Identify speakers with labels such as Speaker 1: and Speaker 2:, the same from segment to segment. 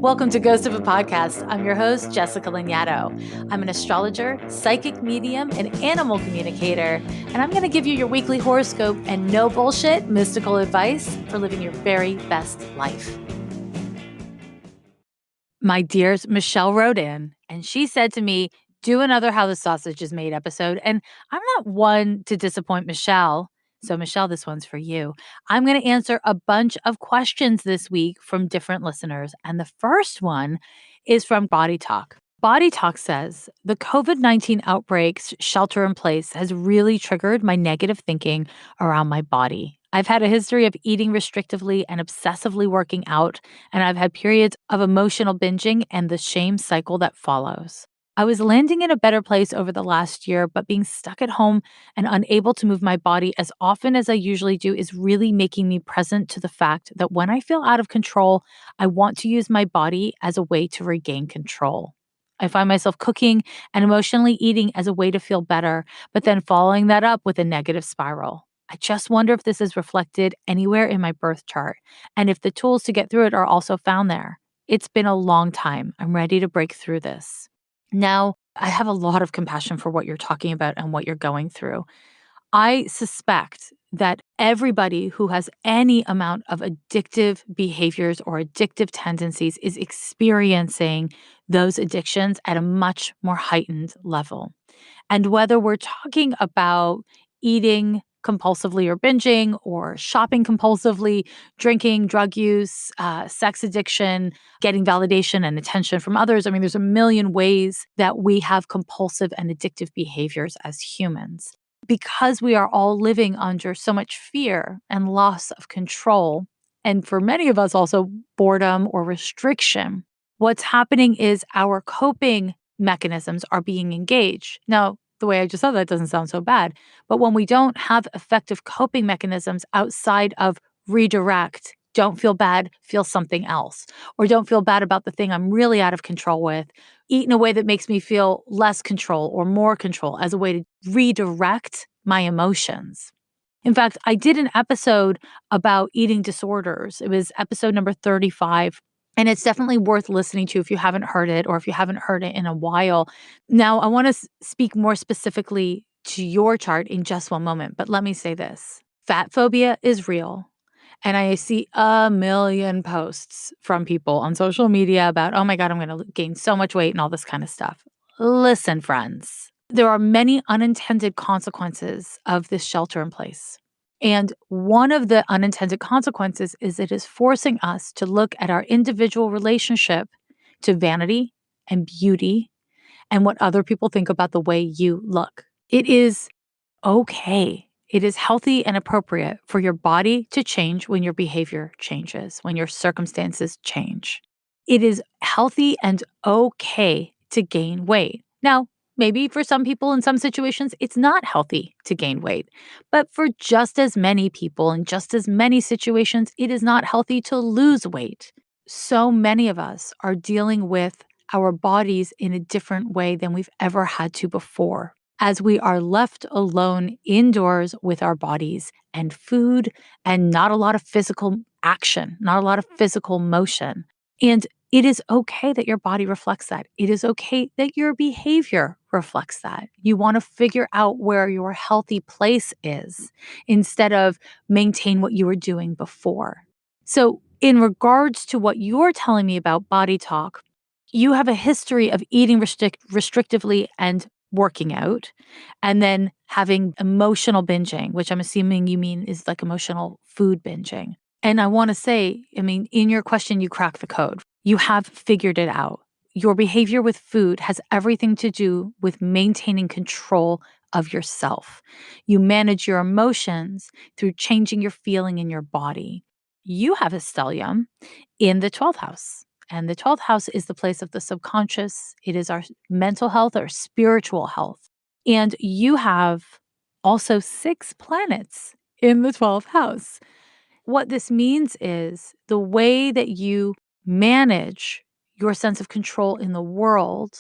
Speaker 1: Welcome to Ghost of a Podcast. I'm your host, Jessica Lanyadoo. I'm an astrologer, psychic medium, and animal communicator, and I'm going to give you your weekly horoscope and no bullshit mystical advice for living your very best life. My dears, Michelle wrote in, and she said to me, do another How the Sausage is Made episode. And I'm not one to disappoint Michelle. So, Michelle, this one's for you. I'm going to answer a bunch of questions this week from different listeners. And the first one is from Body Talk. Body Talk says, the COVID-19 outbreak's shelter in place has really triggered my negative thinking around my body. I've had a history of eating restrictively and obsessively working out, and I've had periods of emotional binging and the shame cycle that follows. I was landing in a better place over the last year, but being stuck at home and unable to move my body as often as I usually do is really making me present to the fact that when I feel out of control, I want to use my body as a way to regain control. I find myself cooking and emotionally eating as a way to feel better, but then following that up with a negative spiral. I just wonder if this is reflected anywhere in my birth chart and if the tools to get through it are also found there. It's been a long time. I'm ready to break through this. Now, I have a lot of compassion for what you're talking about and what you're going through. I suspect that everybody who has any amount of addictive behaviors or addictive tendencies is experiencing those addictions at a much more heightened level. And whether we're talking about eating compulsively or binging or shopping compulsively, drinking, drug use, sex addiction, getting validation and attention from others. I mean, there's a million ways that we have compulsive and addictive behaviors as humans. Because we are all living under so much fear and loss of control, and for many of us also boredom or restriction, what's happening is our coping mechanisms are being engaged. Now, the way I just said that doesn't sound so bad, but when we don't have effective coping mechanisms outside of redirect, don't feel bad, feel something else, or don't feel bad about the thing I'm really out of control with, eat in a way that makes me feel less control or more control as a way to redirect my emotions. In fact, I did an episode about eating disorders. It was episode number 35. And it's definitely worth listening to if you haven't heard it or if you haven't heard it in a while. Now, I want to speak more specifically to your chart in just one moment, but let me say this. Fat phobia is real. And I see a million posts from people on social media about, oh my God, I'm going to gain so much weight and all this kind of stuff. Listen, friends, there are many unintended consequences of this shelter in place. And one of the unintended consequences is it is forcing us to look at our individual relationship to vanity and beauty and what other people think about the way you look. It is okay. It is healthy and appropriate for your body to change when your behavior changes, when your circumstances change. It is healthy and okay to gain weight. Now, maybe for some people in some situations, it's not healthy to gain weight. But for just as many people in just as many situations, it is not healthy to lose weight. So many of us are dealing with our bodies in a different way than we've ever had to before, as we are left alone indoors with our bodies and food and not a lot of physical action, not a lot of physical motion. And it is okay that your body reflects that. It is okay that your behavior reflects that. You want to figure out where your healthy place is instead of maintain what you were doing before. So, in regards to what you're telling me about body talk, you have a history of eating restrictively and working out, and then having emotional binging, which I'm assuming you mean is like emotional food binging. And I want to say, I mean, in your question, you cracked the code. You have figured it out. Your behavior with food has everything to do with maintaining control of yourself. You manage your emotions through changing your feeling in your body. You have a stellium in the 12th house. And the 12th house is the place of the subconscious. It is our mental health, our spiritual health. And you have also 6 planets in the 12th house. What this means is the way that you manage your sense of control in the world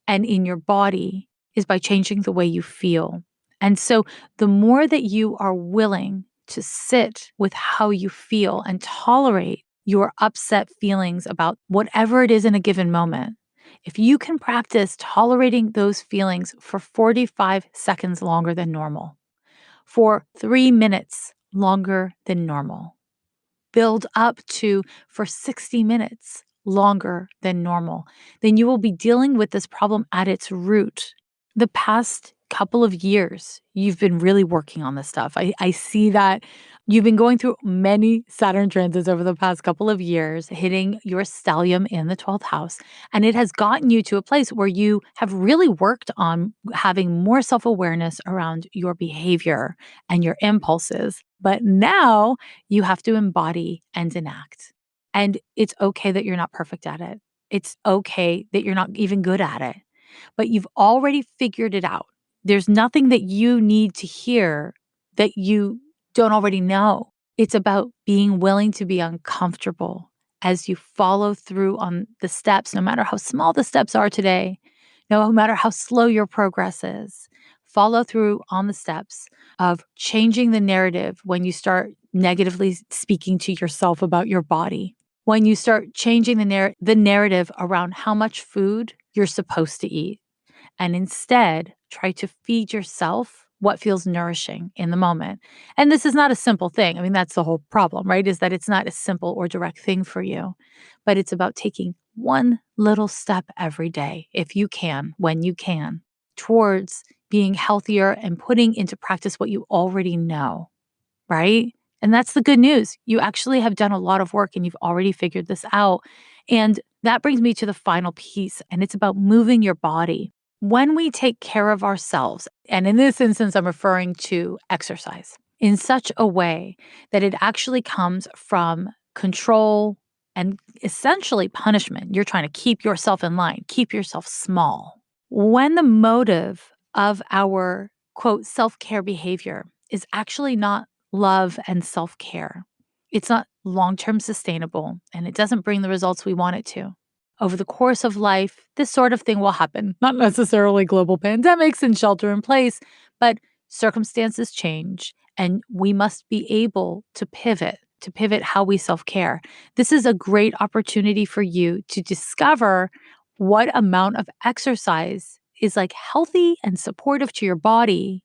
Speaker 1: and in your body is by changing the way you feel. And so the more that you are willing to sit with how you feel and tolerate your upset feelings about whatever it is in a given moment, if you can practice tolerating those feelings for 45 seconds longer than normal, for 3 minutes longer than normal, build up to for 60 minutes longer than normal, then you will be dealing with this problem at its root. The past couple of years, you've been really working on this stuff. I see that you've been going through many Saturn transits over the past couple of years, hitting your stellium in the 12th house. And it has gotten you to a place where you have really worked on having more self awareness around your behavior and your impulses. But now you have to embody and enact. And it's okay that you're not perfect at it. It's okay that you're not even good at it, but you've already figured it out. There's nothing that you need to hear that you don't already know. It's about being willing to be uncomfortable as you follow through on the steps, no matter how small the steps are today, no matter how slow your progress is. Follow through on the steps of changing the narrative when you start negatively speaking to yourself about your body. When you start changing the narrative around how much food you're supposed to eat, and instead try to feed yourself what feels nourishing in the moment. And this is not a simple thing. I mean, that's the whole problem, right? Is that it's not a simple or direct thing for you, but it's about taking one little step every day, if you can, when you can, towards being healthier and putting into practice what you already know, right? And that's the good news. You actually have done a lot of work and you've already figured this out. And that brings me to the final piece, and it's about moving your body. When we take care of ourselves, and in this instance, I'm referring to exercise, in such a way that it actually comes from control and essentially punishment. You're trying to keep yourself in line, keep yourself small. When the motive of our quote self care behavior is actually not love and self care, it's not long term sustainable and it doesn't bring the results we want it to. Over the course of life, this sort of thing will happen. Not necessarily global pandemics and shelter in place, but circumstances change and we must be able to pivot how we self care. This is a great opportunity for you to discover what amount of exercise is like healthy and supportive to your body,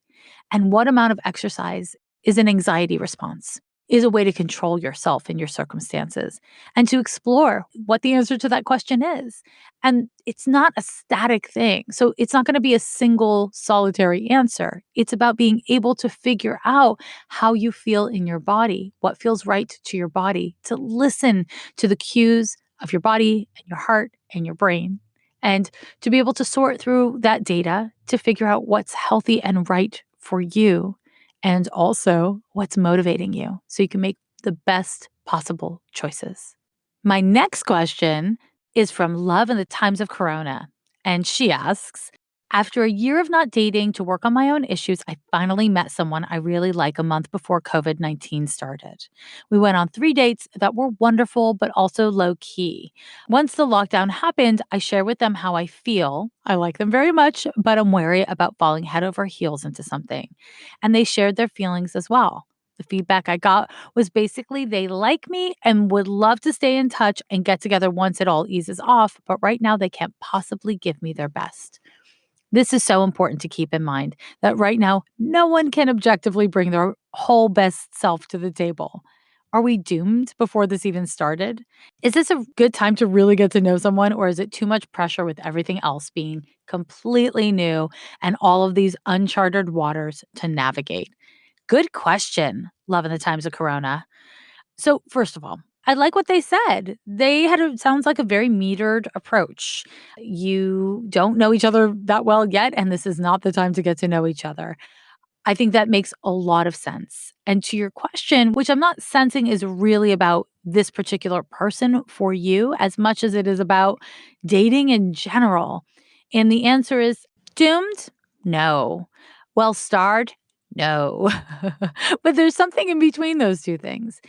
Speaker 1: and what amount of exercise is an anxiety response, is a way to control yourself and your circumstances, and to explore what the answer to that question is. And it's not a static thing. So it's not going to be a single solitary answer. It's about being able to figure out how you feel in your body, what feels right to your body, to listen to the cues of your body and your heart and your brain, and to be able to sort through that data to figure out what's healthy and right for you, and also what's motivating you so you can make the best possible choices. My next question is from Love in the Times of Corona. And she asks, after a year of not dating to work on my own issues, I finally met someone I really like a month before COVID-19 started. We went on 3 dates that were wonderful, but also low key. Once the lockdown happened, I shared with them how I feel. I like them very much, but I'm wary about falling head over heels into something. And they shared their feelings as well. The feedback I got was basically they like me and would love to stay in touch and get together once it all eases off, but right now they can't possibly give me their best. This is so important to keep in mind that right now, no one can objectively bring their whole best self to the table. Are we doomed before this even started? Is this a good time to really get to know someone, or is it too much pressure with everything else being completely new and all of these uncharted waters to navigate? Good question, Love in the Times of Corona. So, first of all, I like what they said. They had sounds like a very metered approach. You don't know each other that well yet, and this is not the time to get to know each other. I think that makes a lot of sense. And to your question, which I'm not sensing is really about this particular person for you as much as it is about dating in general. And the answer is doomed? No. Well starred? No. But there's something in between those two things.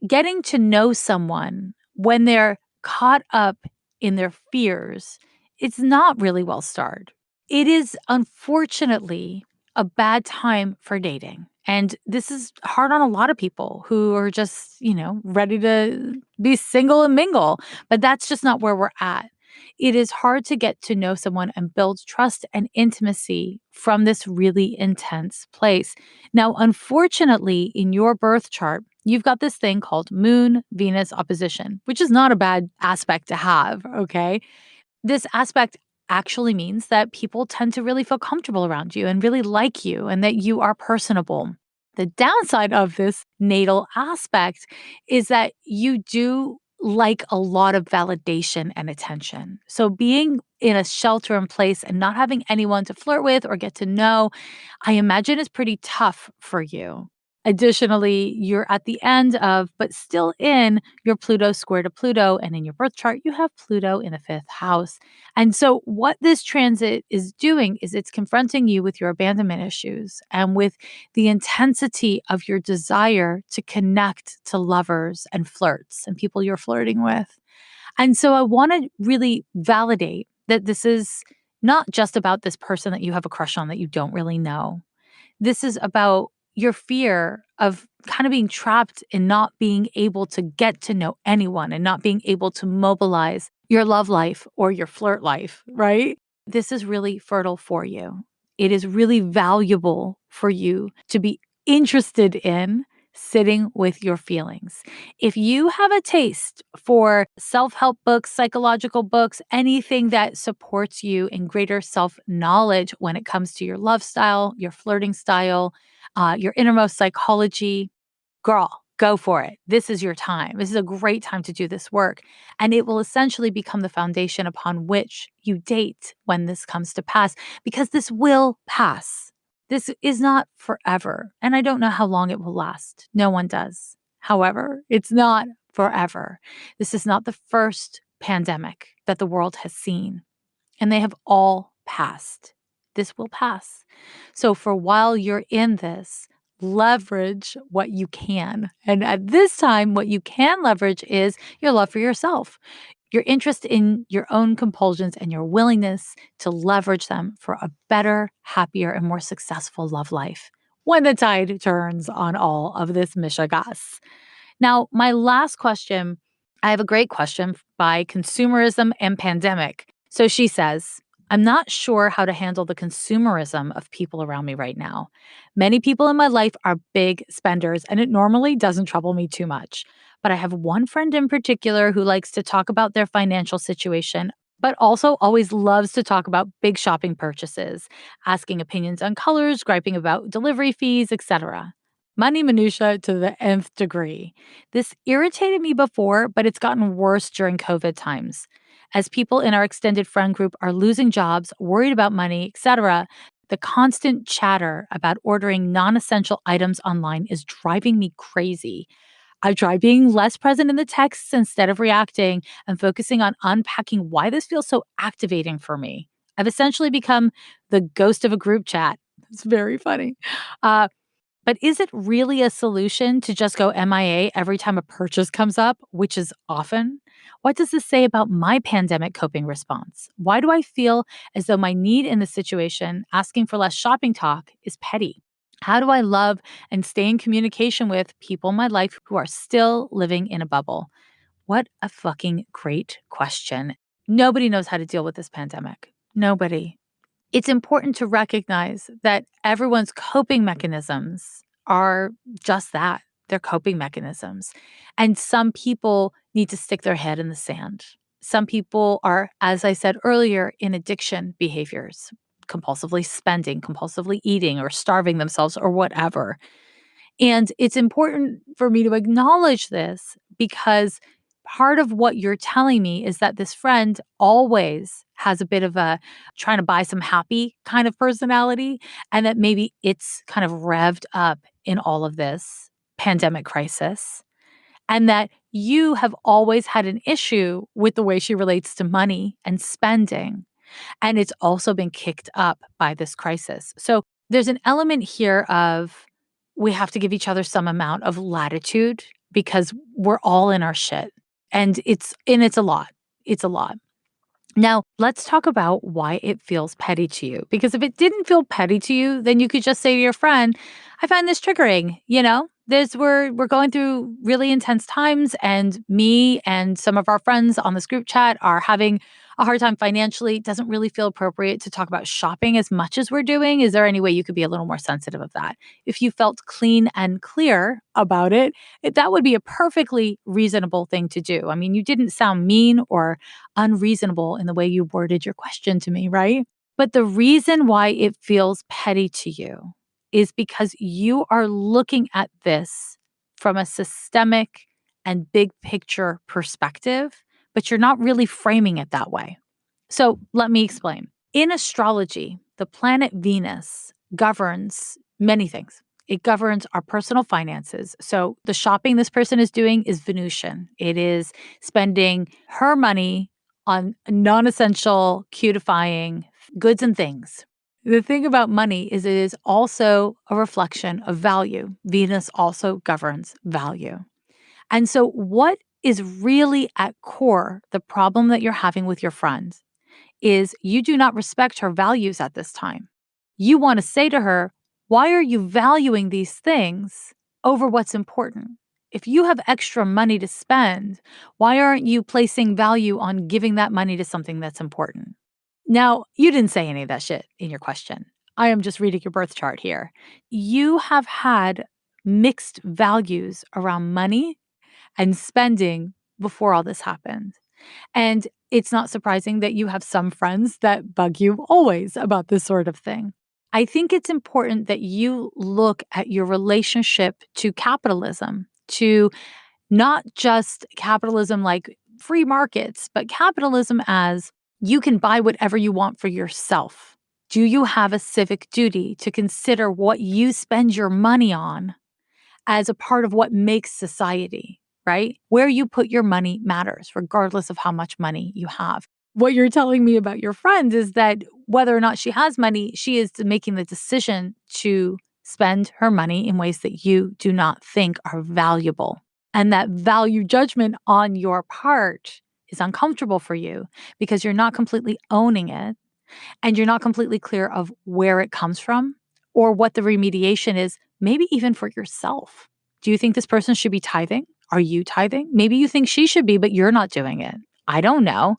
Speaker 1: Getting to know someone when they're caught up in their fears, it's not really well starred. It is unfortunately a bad time for dating. And this is hard on a lot of people who are just, ready to be single and mingle. But that's just not where we're at. It is hard to get to know someone and build trust and intimacy from this really intense place. Now, unfortunately, in your birth chart, you've got this thing called Moon Venus opposition, which is not a bad aspect to have. Okay. This aspect actually means that people tend to really feel comfortable around you and really like you and that you are personable. The downside of this natal aspect is that you do like a lot of validation and attention. So being in a shelter in place and not having anyone to flirt with or get to know, I imagine is pretty tough for you. Additionally, you're at the end of, but still in your Pluto square to Pluto. And in your birth chart, you have Pluto in the fifth house. And so, what this transit is doing is it's confronting you with your abandonment issues and with the intensity of your desire to connect to lovers and flirts and people you're flirting with. And so, I want to really validate that this is not just about this person that you have a crush on that you don't really know. This is about your fear of kind of being trapped in not being able to get to know anyone and not being able to mobilize your love life or your flirt life, right? This is really fertile for you. It is really valuable for you to be interested in sitting with your feelings. If you have a taste for self help books, psychological books, anything that supports you in greater self knowledge when it comes to your love style, your flirting style, your innermost psychology, girl, go for it. This is your time. This is a great time to do this work. And it will essentially become the foundation upon which you date when this comes to pass, because this will pass. This is not forever. And I don't know how long it will last. No one does. However, it's not forever. This is not the first pandemic that the world has seen, and they have all passed. This will pass. So for while you're in this, leverage what you can. And at this time, what you can leverage is your love for yourself, your interest in your own compulsions, and your willingness to leverage them for a better, happier, and more successful love life when the tide turns on all of this mishigas. Now, my last question, I have a great question by Consumerism and Pandemic. So she says, I'm not sure how to handle the consumerism of people around me right now. Many people in my life are big spenders, and it normally doesn't trouble me too much. But I have one friend in particular who likes to talk about their financial situation, but also always loves to talk about big shopping purchases, asking opinions on colors, griping about delivery fees, etc. Money minutia to the nth degree. This irritated me before, but it's gotten worse during COVID times. As people in our extended friend group are losing jobs, worried about money, etc., the constant chatter about ordering non-essential items online is driving me crazy. I try being less present in the texts instead of reacting and focusing on unpacking why this feels so activating for me. I've essentially become the ghost of a group chat. It's very funny. Uh, but is it really a solution to just go MIA every time a purchase comes up, which is often? What does this say about my pandemic coping response? Why do I feel as though my need in the situation, asking for less shopping talk, is petty? How do I love and stay in communication with people in my life who are still living in a bubble? What a fucking great question. Nobody knows how to deal with this pandemic. Nobody. It's important to recognize that everyone's coping mechanisms are just that. They're coping mechanisms. And some people need to stick their head in the sand. Some people are, as I said earlier, in addiction behaviors, compulsively spending, compulsively eating, or starving themselves, or whatever. And it's important for me to acknowledge this because part of what you're telling me is that this friend always has a bit of a trying to buy some happy kind of personality, and that maybe it's kind of revved up in all of this pandemic crisis. And that you have always had an issue with the way she relates to money and spending. And it's also been kicked up by this crisis. So there's an element here of we have to give each other some amount of latitude because we're all in our shit. And it's a lot. It's a lot. Now, let's talk about why it feels petty to you. Because if it didn't feel petty to you, then you could just say to your friend, I find this triggering, we're going through really intense times and me and some of our friends on this group chat are having a hard time financially. It doesn't really feel appropriate to talk about shopping as much as we're doing. Is there any way you could be a little more sensitive of that? If you felt clean and clear about it, that would be a perfectly reasonable thing to do. I mean, you didn't sound mean or unreasonable in the way you worded your question to me, right? But the reason why it feels petty to you is because you are looking at this from a systemic and big picture perspective, but you're not really framing it that way. So let me explain. In astrology, the planet Venus governs many things. It governs our personal finances. So the shopping this person is doing is Venusian. It is spending her money on non essential, cutifying goods and things. The thing about money is it is also a reflection of value. Venus also governs value. And so, what is really at core the problem that you're having with your friend is you do not respect her values at this time. You want to say to her, why are you valuing these things over what's important? If you have extra money to spend, why aren't you placing value on giving that money to something that's important? Now, you didn't say any of that shit in your question. I am just reading your birth chart here. You have had mixed values around money and spending before all this happened. And it's not surprising that you have some friends that bug you always about this sort of thing. I think it's important that you look at your relationship to capitalism, to not just capitalism like free markets, but capitalism as you can buy whatever you want for yourself. Do you have a civic duty to consider what you spend your money on as a part of what makes society, right? Where you put your money matters, regardless of how much money you have. What you're telling me about your friend is that whether or not she has money, she is making the decision to spend her money in ways that you do not think are valuable. And that value judgment on your part is uncomfortable for you because you're not completely owning it and you're not completely clear of where it comes from or what the remediation is, maybe even for yourself. Do you think this person should be tithing? Are you tithing? Maybe you think she should be, but you're not doing it. I don't know.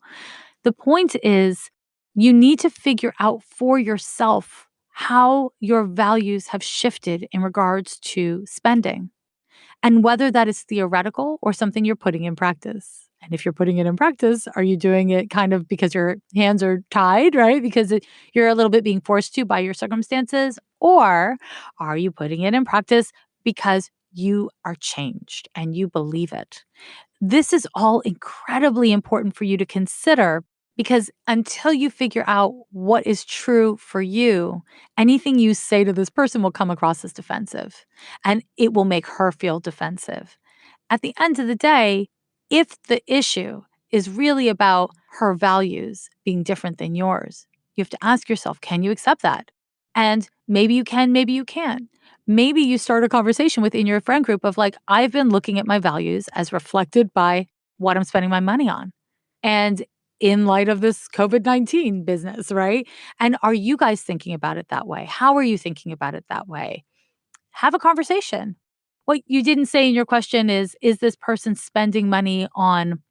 Speaker 1: The point is, you need to figure out for yourself how your values have shifted in regards to spending and whether that is theoretical or something you're putting in practice. And if you're putting it in practice, are you doing it kind of because your hands are tied, right? Because you're a little bit being forced to by your circumstances? Or are you putting it in practice because you are changed and you believe it? This is all incredibly important for you to consider because until you figure out what is true for you, anything you say to this person will come across as defensive and it will make her feel defensive. At the end of the day, if the issue is really about her values being different than yours, you have to ask yourself, can you accept that? And maybe you can, maybe you can't. Maybe you start a conversation within your friend group of like, I've been looking at my values as reflected by what I'm spending my money on. And in light of this COVID-19 business, right? And are you guys thinking about it that way? How are you thinking about it that way? Have a conversation. What you didn't say in your question is this person spending money on,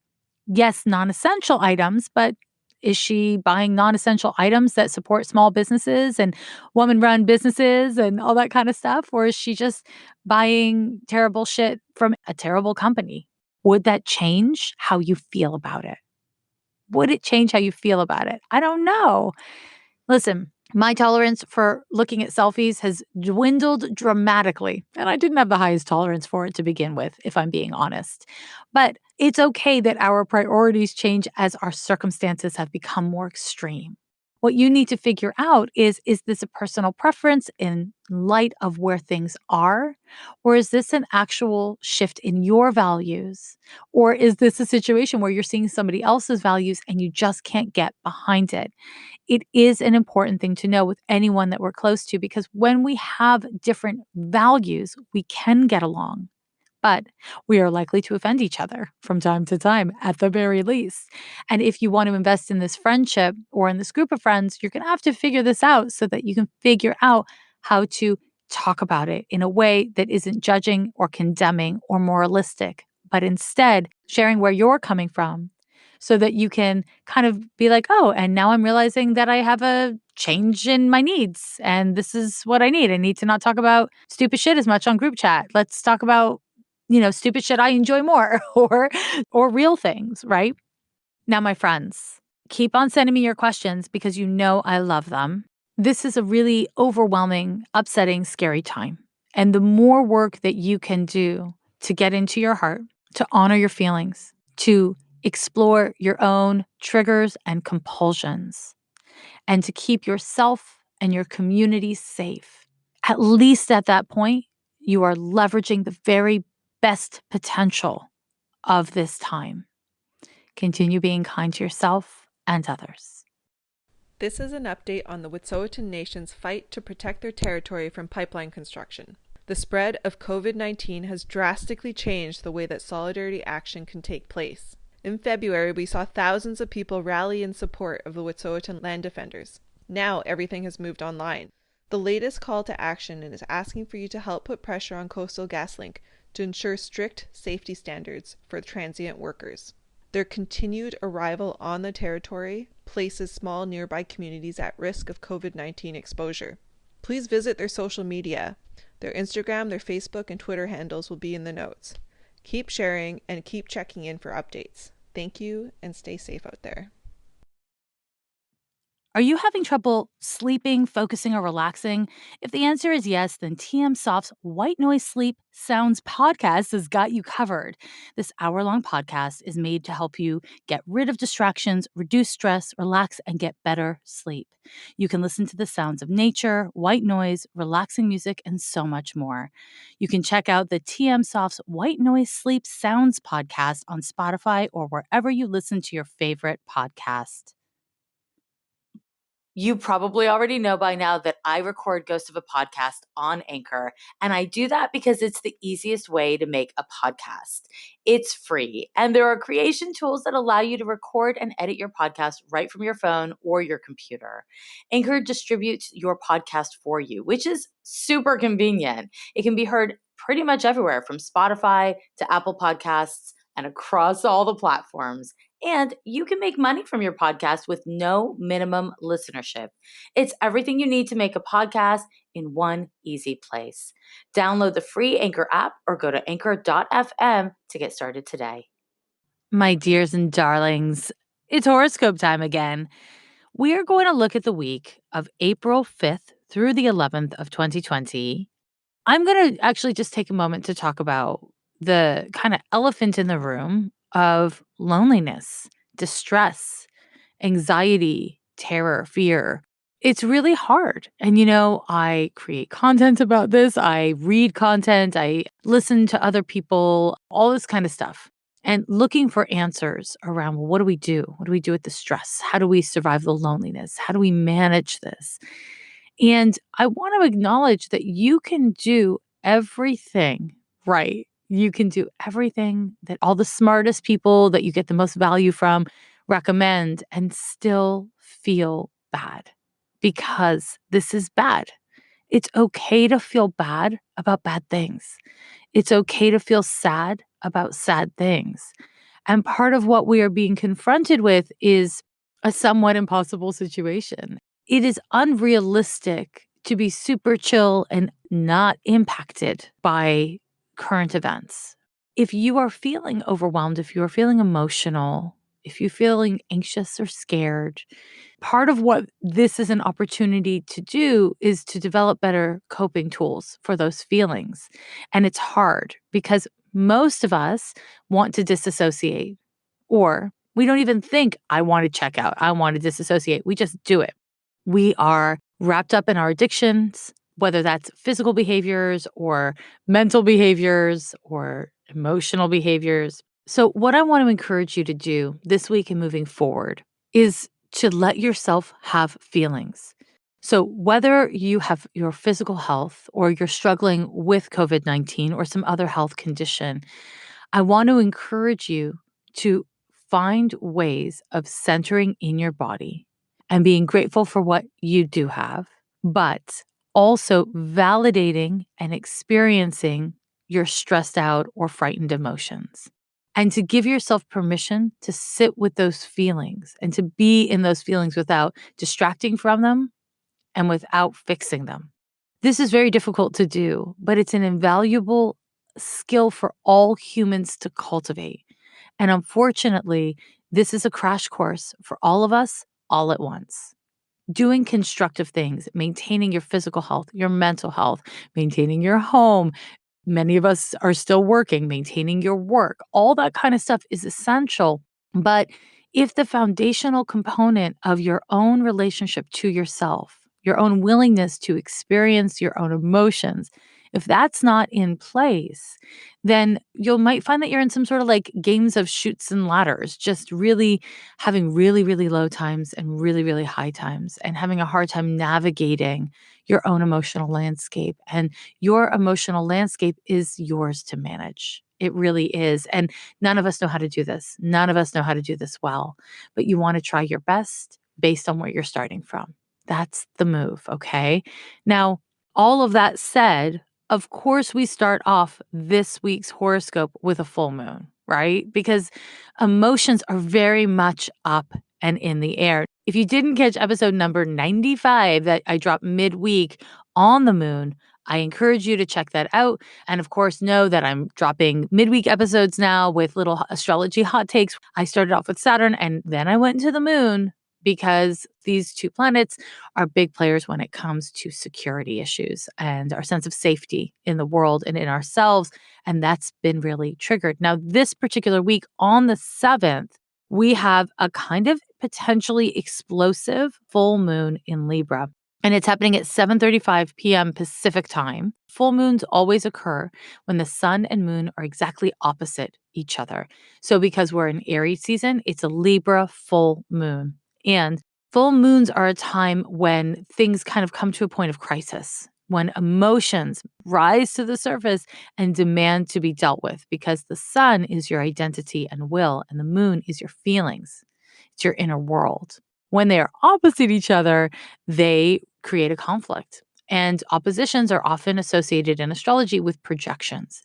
Speaker 1: yes, non-essential items, but is she buying non-essential items that support small businesses and woman-run businesses and all that kind of stuff? Or is she just buying terrible shit from a terrible company? Would that change how you feel about it? Would it change how you feel about it? I don't know. Listen, my tolerance for looking at selfies has dwindled dramatically, and I didn't have the highest tolerance for it to begin with, if I'm being honest. But it's okay that our priorities change as our circumstances have become more extreme. What you need to figure out is this a personal preference in light of where things are? Or is this an actual shift in your values? Or is this a situation where you're seeing somebody else's values and you just can't get behind it? It is an important thing to know with anyone that we're close to because when we have different values, we can get along. but we are likely to offend each other from time to time, at the very least. And if you want to invest in this friendship or in this group of friends, you're going to have to figure this out so that you can figure out how to talk about it in a way that isn't judging or condemning or moralistic, but instead sharing where you're coming from so that you can kind of be like, oh, and now I'm realizing that I have a change in my needs and this is what I need. I need to not talk about stupid shit as much on group chat. Let's talk about, stupid shit I enjoy more or real things, right? Now, my friends, keep on sending me your questions because you know I love them. This is a really overwhelming, upsetting, scary time. And the more work that you can do to get into your heart, to honor your feelings, to explore your own triggers and compulsions, and to keep yourself and your community safe. At least at that point, you are leveraging the very best potential of this time. Continue being kind to yourself and others.
Speaker 2: This is an update on the Wet'suwet'en Nation's fight to protect their territory from pipeline construction. The spread of COVID-19 has drastically changed the way that solidarity action can take place. In February, we saw thousands of people rally in support of the Wet'suwet'en land defenders. Now everything has moved online. The latest call to action is asking for you to help put pressure on Coastal GasLink to ensure strict safety standards for transient workers. Their continued arrival on the territory places small nearby communities at risk of COVID-19 exposure. Please visit their social media. Their Instagram, their Facebook, and Twitter handles will be in the notes. Keep sharing and keep checking in for updates. Thank you and stay safe out there.
Speaker 1: Are you having trouble sleeping, focusing, or relaxing? If the answer is yes, then TM Soft's White Noise Sleep Sounds podcast has got you covered. This hour-long podcast is made to help you get rid of distractions, reduce stress, relax, and get better sleep. You can listen to the sounds of nature, white noise, relaxing music, and so much more. You can check out the TM Soft's White Noise Sleep Sounds podcast on Spotify or wherever you listen to your favorite podcast. You probably already know by now that I record Ghost of a Podcast on Anchor, and I do that because it's the easiest way to make a podcast. It's free, and there are creation tools that allow you to record and edit your podcast right from your phone or your computer. Anchor distributes your podcast for you, which is super convenient. It can be heard pretty much everywhere from Spotify to Apple Podcasts and across all the platforms. And you can make money from your podcast with no minimum listenership. It's everything you need to make a podcast in one easy place. Download the free Anchor app or go to anchor.fm to get started today. My dears and darlings, it's horoscope time again. We are going to look at the week of April 5th through the 11th of 2020. I'm going to actually just take a moment to talk about the kind of elephant in the room of loneliness, distress, anxiety, terror, fear. It's really hard. And, I create content about this. I read content. I listen to other people, all this kind of stuff. And looking for answers around, well, what do we do? What do we do with the stress? How do we survive the loneliness? How do we manage this? And I want to acknowledge that you can do everything right. You can do everything that all the smartest people that you get the most value from recommend and still feel bad because this is bad. It's okay to feel bad about bad things. It's okay to feel sad about sad things. And part of what we are being confronted with is a somewhat impossible situation. It is unrealistic to be super chill and not impacted by current events. If you are feeling overwhelmed, if you are feeling emotional, if you're feeling anxious or scared, part of what this is an opportunity to do is to develop better coping tools for those feelings. And it's hard because most of us want to disassociate, or we don't even think, I want to check out, I want to disassociate. We just do it. We are wrapped up in our addictions, whether that's physical behaviors or mental behaviors or emotional behaviors. So, what I want to encourage you to do this week and moving forward is to let yourself have feelings. So, whether you have your physical health or you're struggling with COVID-19 or some other health condition, I want to encourage you to find ways of centering in your body and being grateful for what you do have, but also validating and experiencing your stressed out or frightened emotions. And to give yourself permission to sit with those feelings and to be in those feelings without distracting from them and without fixing them. This is very difficult to do, but it's an invaluable skill for all humans to cultivate. And unfortunately, this is a crash course for all of us all at once. Doing constructive things, maintaining your physical health, your mental health, maintaining your home. Many of us are still working, maintaining your work. All that kind of stuff is essential. But if the foundational component of your own relationship to yourself, your own willingness to experience your own emotions, if that's not in place, then you might find that you're in some sort of like games of chutes and ladders, just really having really, really low times and really, really high times and having a hard time navigating your own emotional landscape. And your emotional landscape is yours to manage. It really is. And none of us know how to do this. None of us know how to do this well, but you want to try your best based on where you're starting from. That's the move. Okay. Now, all of that said, of course, we start off this week's horoscope with a full moon, right? Because emotions are very much up and in the air. If you didn't catch episode number 95 that I dropped midweek on the moon, I encourage you to check that out. And of course, know that I'm dropping midweek episodes now with little astrology hot takes. I started off with Saturn and then I went into the moon because these two planets are big players when it comes to security issues and our sense of safety in the world and in ourselves. And that's been really triggered. Now, this particular week on the 7th, we have a kind of potentially explosive full moon in Libra. And it's happening at 7:35 p.m. Pacific time. Full moons always occur when the sun and moon are exactly opposite each other. So because we're in Aries season, it's a Libra full moon. And full moons are a time when things kind of come to a point of crisis, when emotions rise to the surface and demand to be dealt with because the sun is your identity and will, and the moon is your feelings. It's your inner world. When they are opposite each other, they create a conflict. And oppositions are often associated in astrology with projections.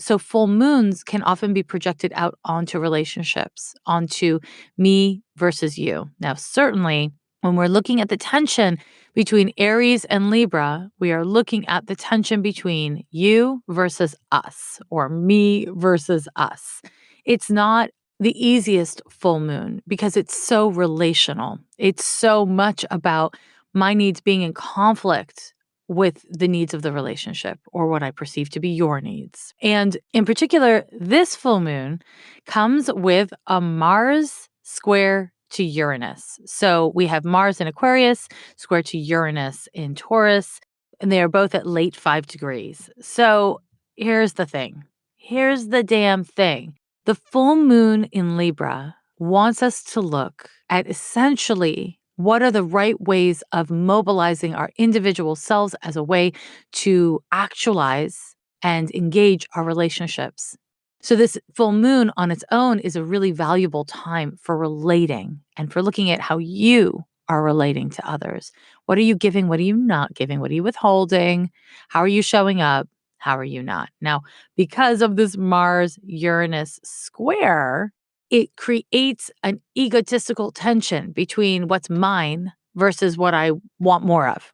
Speaker 1: So full moons can often be projected out onto relationships, onto me versus you. Now, certainly, when we're looking at the tension between Aries and Libra, we are looking at the tension between you versus us or me versus us. It's not the easiest full moon because it's so relational. It's so much about my needs being in conflict with the needs of the relationship or what I perceive to be your needs. And in particular, this full moon comes with a Mars square to Uranus. So we have Mars in Aquarius, square to Uranus in Taurus, and they are both at late 5 degrees. So here's the thing. Here's the damn thing. The full moon in Libra wants us to look at essentially what are the right ways of mobilizing our individual selves as a way to actualize and engage our relationships. So, this full moon on its own is a really valuable time for relating and for looking at how you are relating to others. What are you giving? What are you not giving? What are you withholding? How are you showing up? How are you not? Now, because of this Mars Uranus square, it creates an egotistical tension between what's mine versus what I want more of.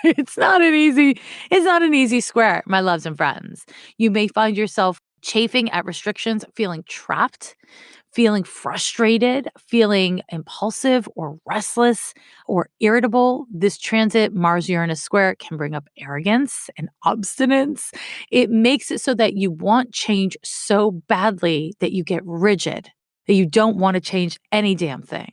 Speaker 1: It's not an easy square, my loves and friends. You may find yourself chafing at restrictions, feeling trapped, feeling frustrated, feeling impulsive or restless or irritable. This transit, Mars Uranus square, can bring up arrogance and obstinance. It makes it so that you want change so badly that you get rigid, that you don't want to change any damn thing.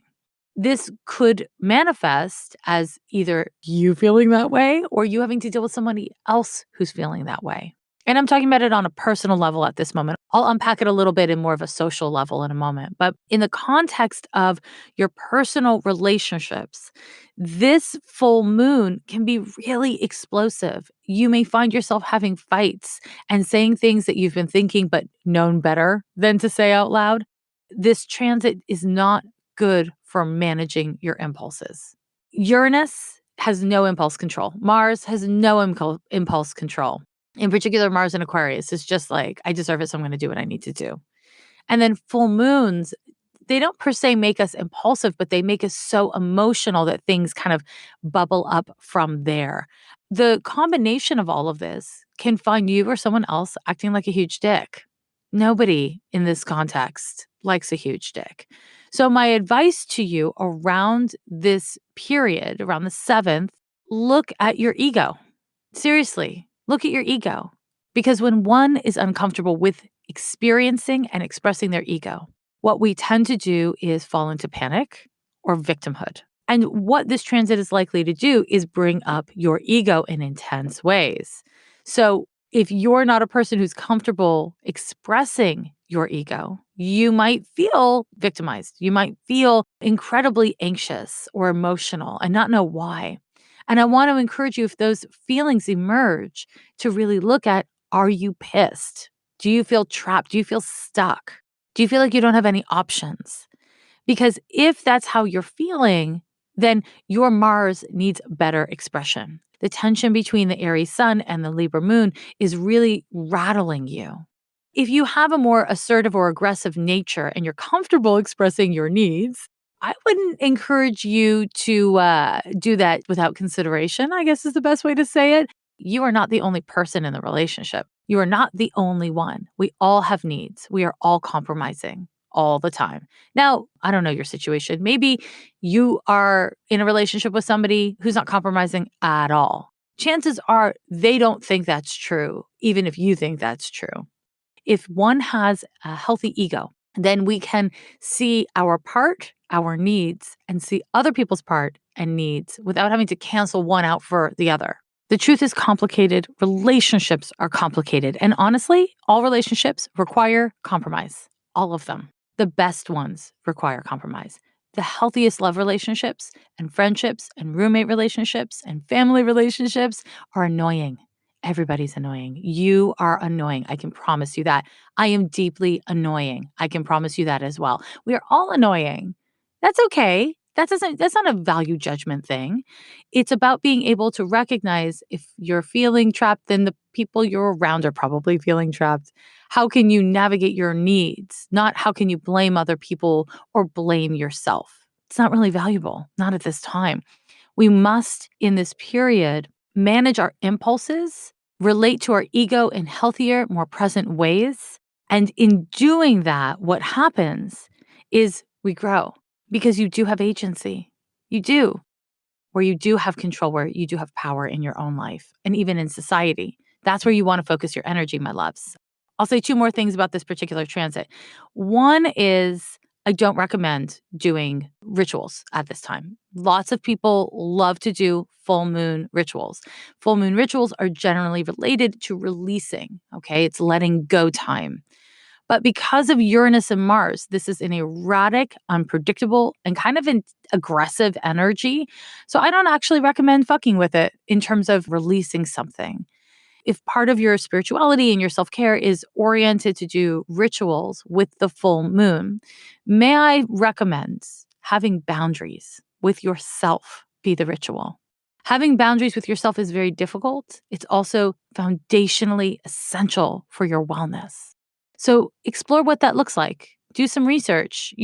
Speaker 1: This could manifest as either you feeling that way or you having to deal with somebody else who's feeling that way. And I'm talking about it on a personal level at this moment. I'll unpack it a little bit in more of a social level in a moment. But in the context of your personal relationships, this full moon can be really explosive. You may find yourself having fights and saying things that you've been thinking but known better than to say out loud. This transit is not good for managing your impulses. Uranus has no impulse control. Mars has no impulse control. In particular, Mars in Aquarius is just like, I deserve it, so I'm going to do what I need to do. And then full moons, they don't per se make us impulsive, but they make us so emotional that things kind of bubble up from there. The combination of all of this can find you or someone else acting like a huge dick. Nobody in this context likes a huge dick. So, my advice to you around this period, around the 7th, look at your ego. Seriously, look at your ego. Because when one is uncomfortable with experiencing and expressing their ego, what we tend to do is fall into panic or victimhood. And what this transit is likely to do is bring up your ego in intense ways. So, if you're not a person who's comfortable expressing your ego, you might feel victimized. You might feel incredibly anxious or emotional and not know why. And I want to encourage you, if those feelings emerge, to really look at, are you pissed? Do you feel trapped? Do you feel stuck? Do you feel like you don't have any options? Because if that's how you're feeling, then your Mars needs better expression. The tension between the Aries sun and the Libra moon is really rattling you. If you have a more assertive or aggressive nature and you're comfortable expressing your needs, I wouldn't encourage you to do that without consideration, I guess is the best way to say it. You are not the only person in the relationship. You are not the only one. We all have needs. We are all compromising all the time. Now, I don't know your situation. Maybe you are in a relationship with somebody who's not compromising at all. Chances are they don't think that's true, even if you think that's true. If one has a healthy ego, then we can see our part, our needs, and see other people's part and needs without having to cancel one out for the other. The truth is complicated. Relationships are complicated. And honestly, all relationships require compromise. All of them. The best ones require compromise. The healthiest love relationships and friendships and roommate relationships and family relationships are annoying. Everybody's annoying. You are annoying. I can promise you that. I am deeply annoying. I can promise you that as well. We are all annoying. That's okay. That's not a value judgment thing. It's about being able to recognize if you're feeling trapped, then the people you're around are probably feeling trapped. How can you navigate your needs? Not how can you blame other people or blame yourself. It's not really valuable, not at this time. We must, in this period, manage our impulses, relate to our ego in healthier, more present ways. And in doing that, what happens is we grow because you do have agency. You do, where you do have control, where you do have power in your own life and even in society. That's where you want to focus your energy, my loves. I'll say two more things about this particular transit. One is I don't recommend doing rituals at this time. Lots of people love to do full moon rituals. Full moon rituals are generally related to releasing, okay? It's letting go time. But because of Uranus and Mars, this is an erratic, unpredictable, and kind of an aggressive energy. So I don't actually recommend fucking with it in terms of releasing something. If part of your spirituality and your self care is oriented to do rituals with the full moon, may I recommend having boundaries with yourself be the ritual? Having boundaries with yourself is very difficult. It's also foundationally essential for your wellness. So explore what that looks like. Do some research,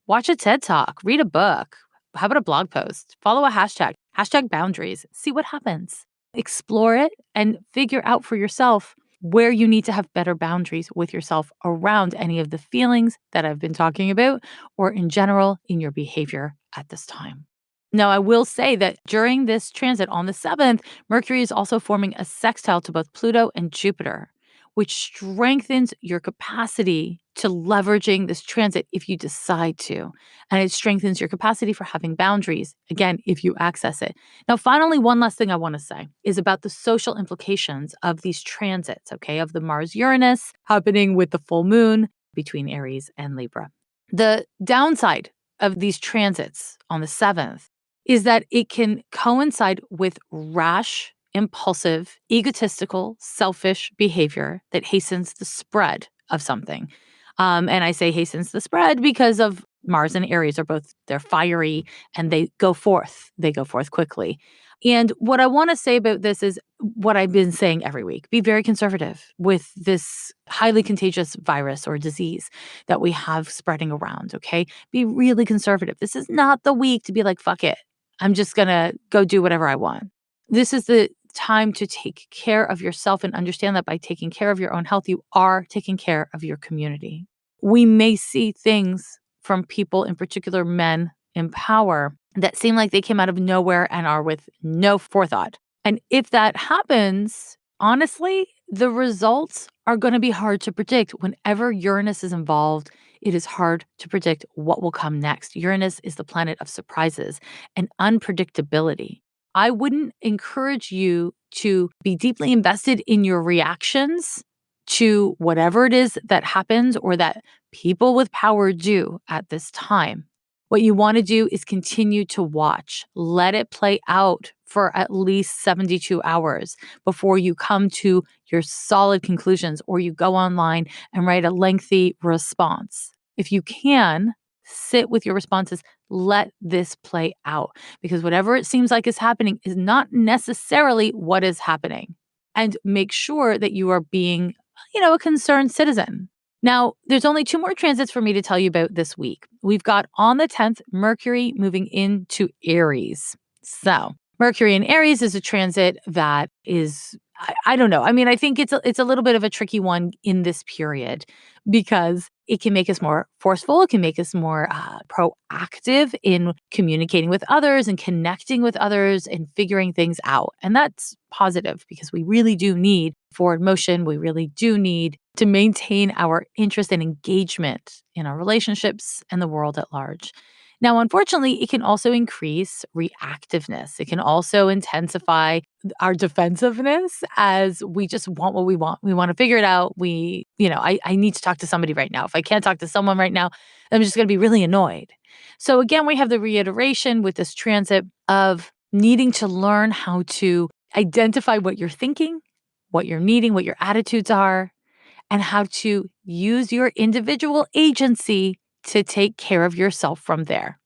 Speaker 1: watch a TED Talk, read a book. How about a blog post? Follow a hashtag boundaries. See what happens. Explore it and figure out for yourself where you need to have better boundaries with yourself around any of the feelings that I've been talking about or in general in your behavior at this time. Now, I will say that during this transit on the 7th, Mercury is also forming a sextile to both Pluto and Jupiter, which strengthens your capacity to leveraging this transit if you decide to. And it strengthens your capacity for having boundaries, again, if you access it. Now, finally, one last thing I want to say is about the social implications of these transits, okay, of the Mars-Uranus happening with the full moon between Aries and Libra. The downside of these transits on the 7th is that it can coincide with rash, impulsive, egotistical, selfish behavior that hastens the spread of something. And I say hastens the spread because of Mars and Aries are both, they're fiery and they go forth. They go forth quickly. And what I want to say about this is what I've been saying every week. Be very conservative with this highly contagious virus or disease that we have spreading around, okay? Be really conservative. This is not the week to be like, fuck it. I'm just going to go do whatever I want. This is the time to take care of yourself and understand that by taking care of your own health, you are taking care of your community. We may see things from people, in particular men in power, that seem like they came out of nowhere and are with no forethought. And if that happens, honestly, the results are going to be hard to predict. Whenever Uranus is involved, it is hard to predict what will come next. Uranus is the planet of surprises and unpredictability. I wouldn't encourage you to be deeply invested in your reactions to whatever it is that happens or that people with power do at this time. What you want to do is continue to watch. Let it play out for at least 72 hours before you come to your solid conclusions or you go online and write a lengthy response. If you can, sit with your responses. Let this play out because whatever it seems like is happening is not necessarily what is happening. And make sure that you are being, a concerned citizen. Now, there's only 2 more transits for me to tell you about this week. We've got on the 10th, Mercury moving into Aries. So, Mercury in Aries is a transit that is, I don't know. I mean, I think it's a little bit of a tricky one in this period because it can make us more forceful. It can make us more proactive in communicating with others and connecting with others and figuring things out. And that's positive because we really do need forward motion. We really do need to maintain our interest and engagement in our relationships and the world at large. Now, unfortunately, it can also increase reactiveness. It can also intensify our defensiveness as we just want what we want. We want to figure it out. I need to talk to somebody right now. If I can't talk to someone right now, I'm just going to be really annoyed. So again, we have the reiteration with this transit of needing to learn how to identify what you're thinking, what you're needing, what your attitudes are, and how to use your individual agency to take care of yourself from there.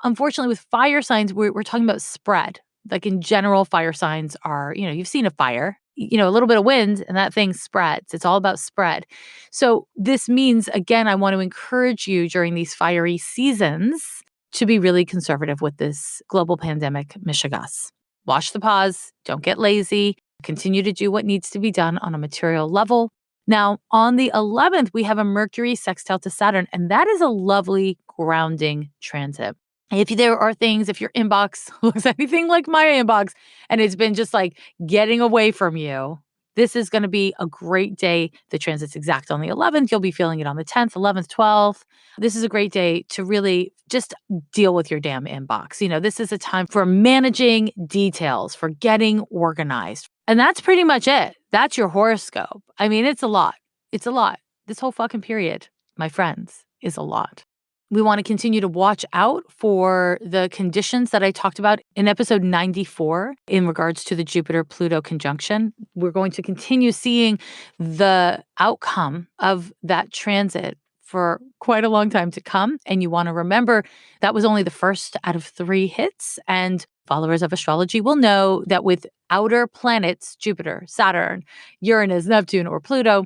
Speaker 1: Unfortunately, with fire signs, we're talking about spread. Like in general, fire signs are, you've seen a fire, a little bit of wind and that thing spreads. It's all about spread. So this means, again, I want to encourage you during these fiery seasons to be really conservative with this global pandemic mishigas. Wash the paws, don't get lazy, continue to do what needs to be done on a material level. Now, on the 11th, we have a Mercury sextile to Saturn, and that is a lovely grounding transit. If there are things, if your inbox looks anything like my inbox and it's been just like getting away from you, this is going to be a great day. The transit's exact on the 11th. You'll be feeling it on the 10th, 11th, 12th. This is a great day to really just deal with your damn inbox. This is a time for managing details, for getting organized. And that's pretty much it. That's your horoscope. I mean, it's a lot. It's a lot. This whole fucking period, my friends, is a lot. We want to continue to watch out for the conditions that I talked about in episode 94 in regards to the Jupiter-Pluto conjunction. We're going to continue seeing the outcome of that transit for quite a long time to come. And you want to remember that was only the first out of 3 hits. And followers of astrology will know that with outer planets, Jupiter, Saturn, Uranus, Neptune, or Pluto,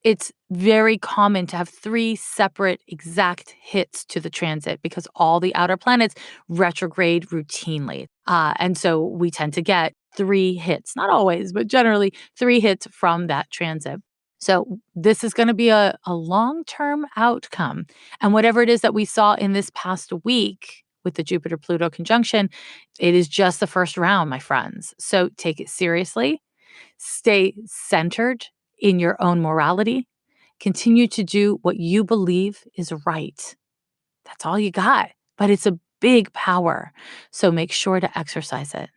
Speaker 1: it's very common to have 3 separate exact hits to the transit because all the outer planets retrograde routinely. And so we tend to get 3 hits, not always, but generally 3 hits from that transit. So this is going to be a long-term outcome. And whatever it is that we saw in this past week with the Jupiter-Pluto conjunction, it is just the first round, my friends. So take it seriously. Stay centered in your own morality. Continue to do what you believe is right. That's all you got, but it's a big power. So make sure to exercise it.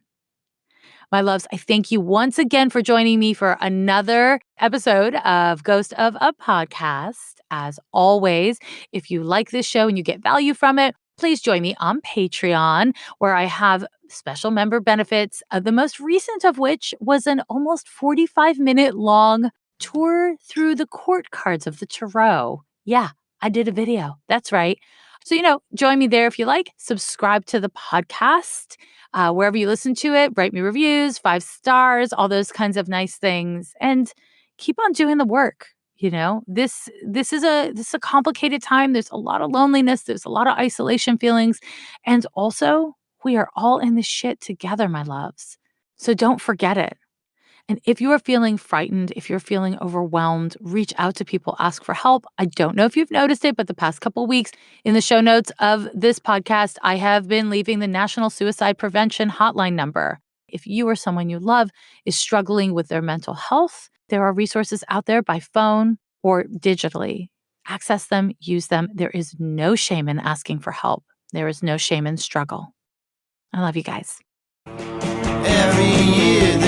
Speaker 1: My loves, I thank you once again for joining me for another episode of Ghost of a Podcast. As always, if you like this show and you get value from it, please join me on Patreon, where I have special member benefits, the most recent of which was an almost 45-minute long tour through the court cards of the tarot. Yeah, I did a video. That's right. So, join me there if you like. Subscribe to the podcast. Wherever you listen to it, write me reviews, 5 stars, all those kinds of nice things, and keep on doing the work. This is a complicated time. There's a lot of loneliness. There's a lot of isolation feelings, and also we are all in this shit together, my loves. So don't forget it. And if you are feeling frightened, if you're feeling overwhelmed, reach out to people, ask for help. I don't know if you've noticed it, but the past couple of weeks in the show notes of this podcast, I have been leaving the National Suicide Prevention Hotline number. If you or someone you love is struggling with their mental health, there are resources out there by phone or digitally. Access them, use them. There is no shame in asking for help. There is no shame in struggle. I love you guys.
Speaker 3: Every year